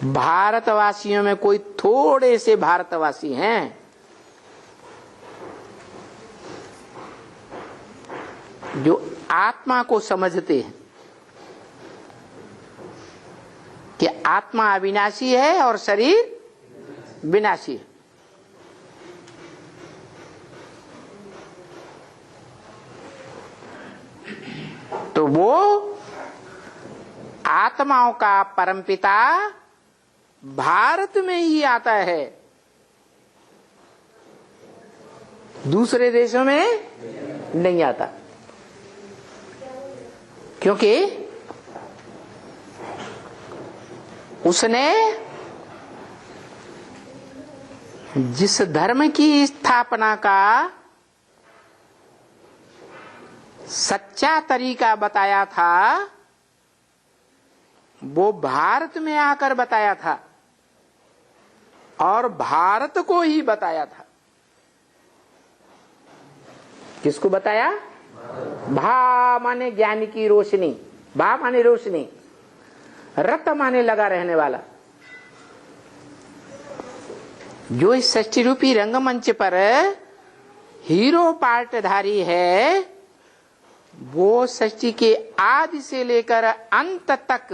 भारतवासियों में कोई थोड़े से भारतवासी हैं जो आत्मा को समझते हैं कि आत्मा अविनाशी है और शरीर विनाशी है। तो वो आत्माओं का परमपिता भारत में ही आता है, दूसरे देशों में नहीं आता। क्योंकि उसने जिस धर्म की स्थापना का सच्चा तरीका बताया था वो भारत में आकर बताया था और भारत को ही बताया था। किसको बताया? भा माने ज्ञान की रोशनी, भा माने रोशनी, रत माने लगा रहने वाला। जो इस सृष्टि रूपी रंगमंच पर हीरो पार्टधारी है वो सृष्टि के आदि से लेकर अंत तक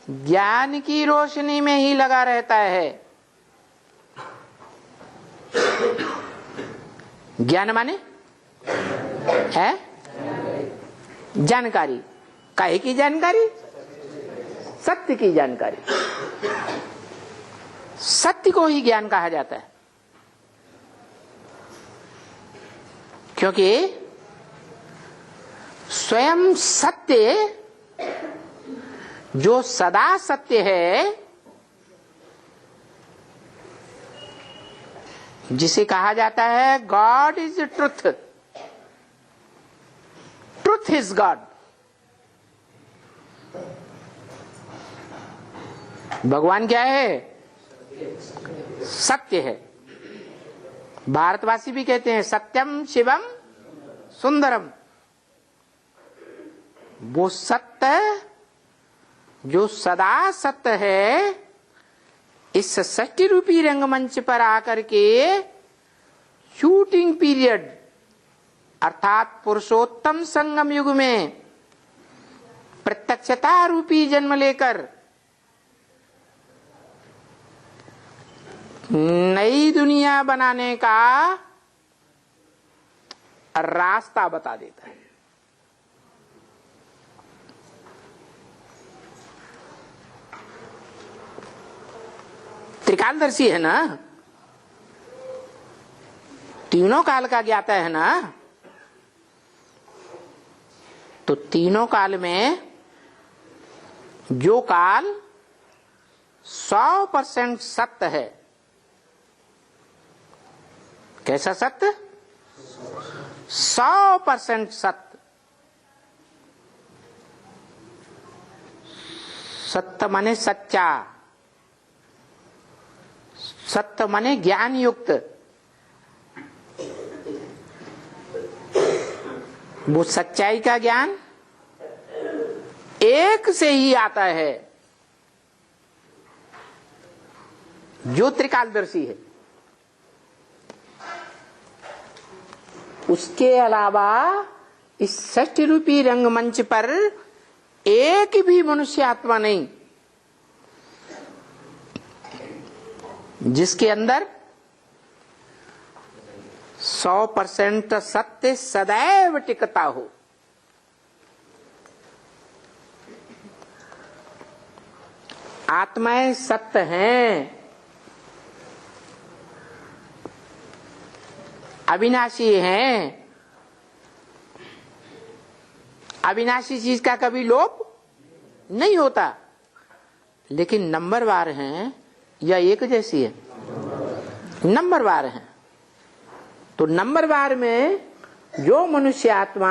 ज्ञान की रोशनी में ही लगा रहता है। ज्ञान माने है जानकारी। काहे की जानकारी? सत्य की जानकारी। सत्य को ही ज्ञान कहा जाता है, क्योंकि स्वयं सत्य जो सदा सत्य है, जिसे कहा जाता है God is truth, truth is God. भगवान क्या है? सत्य है। भारतवासी भी कहते हैं सत्यम शिवम सुंदरम। वो सत्य जो सदा सत्य है इस सृष्टि रूपी रंगमंच पर आकर के शूटिंग पीरियड अर्थात पुरुषोत्तम संगम युग में प्रत्यक्षता रूपी जन्म लेकर नई दुनिया बनाने का रास्ता बता देता है। त्रिकालदर्शी है ना, तीनों काल का ज्ञाता है ना, तो तीनों काल में जो काल 100% सत्य है, कैसा सत्य? 100% सत्य। सत्य माने सच्चा, सत्य माने ज्ञान युक्त। वो सच्चाई का ज्ञान एक से ही आता है जो त्रिकालदर्शी है। उसके अलावा इस सृष्टि रूपी रंगमंच पर एक भी मनुष्य आत्मा नहीं जिसके अंदर 100% सत्य सदैव टिकता हो। आत्माएं सत्य हैं, अविनाशी हैं। अविनाशी चीज का कभी लोप नहीं होता, लेकिन नंबरवार हैं या एक जैसी है? नंबरवार हैं। तो नंबरवार में जो मनुष्य आत्मा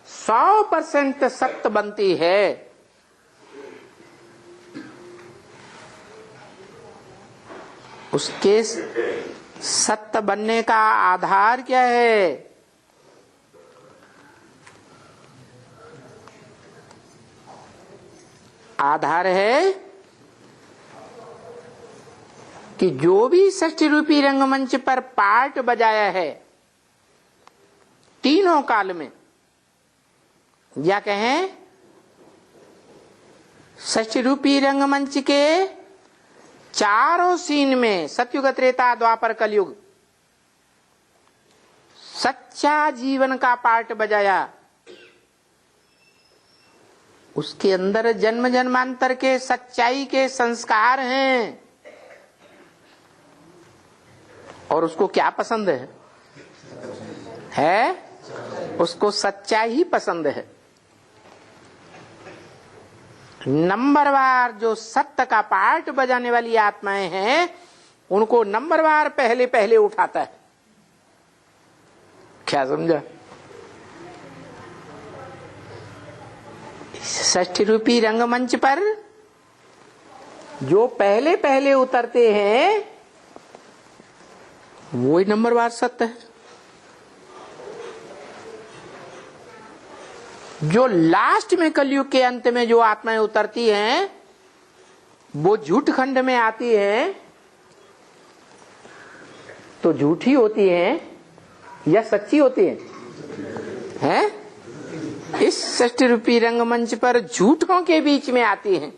100% सत्य बनती है उसके सत्य बनने का आधार क्या है? आधार है कि जो भी षष्ठी रूपी रंगमंच पर पार्ट बजाया है तीनों काल में, या कहें षष्ठी रूपी रंगमंच के चारों सीन में, सतयुग, त्रेता, द्वापर, कलयुग, सच्चा जीवन का पार्ट बजाया। उसके अंदर जन्म जन्मांतर के सच्चाई के संस्कार हैं, और उसको क्या पसंद है? उसको सच्चाई ही पसंद है। नंबरवार जो सत्य का पार्ट बजाने वाली आत्माएं हैं, उनको नंबरवार पहले पहले उठाता है। क्या समझा? षष्ठी रूपी रंगमंच पर जो पहले पहले उतरते हैं वो ही नंबरवार सत्य है। जो लास्ट में कलयुग के अंत में जो आत्माएं उतरती हैं वो झूठ खंड में आती हैं, तो झूठी होती हैं या सच्ची होती हैं? इस षष्ठी रूपी रंगमंच पर झूठों के बीच में आती हैं,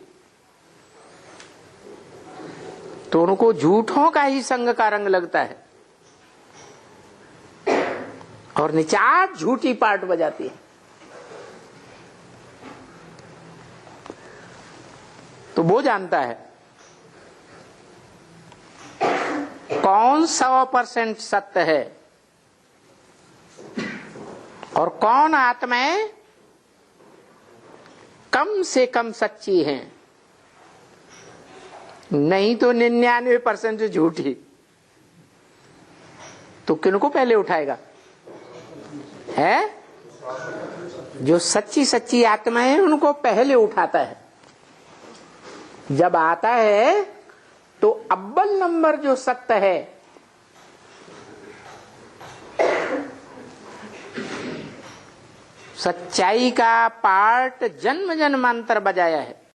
तो उनको झूठों का ही संग का रंग लगता है और निचाट झूठी पार्ट बजाती है। तो वो जानता है कौन 100% सत्य है और कौन आत्माएं कम से कम सच्ची हैं, नहीं तो 99% झूठी। तो किनको पहले उठाएगा? है जो सच्ची सच्ची आत्माएं हैं उनको पहले उठाता है। जब आता है तो अव्वल नंबर जो सत्य है, सच्चाई का पार्ट जन्म जन्मांतर बजाया है।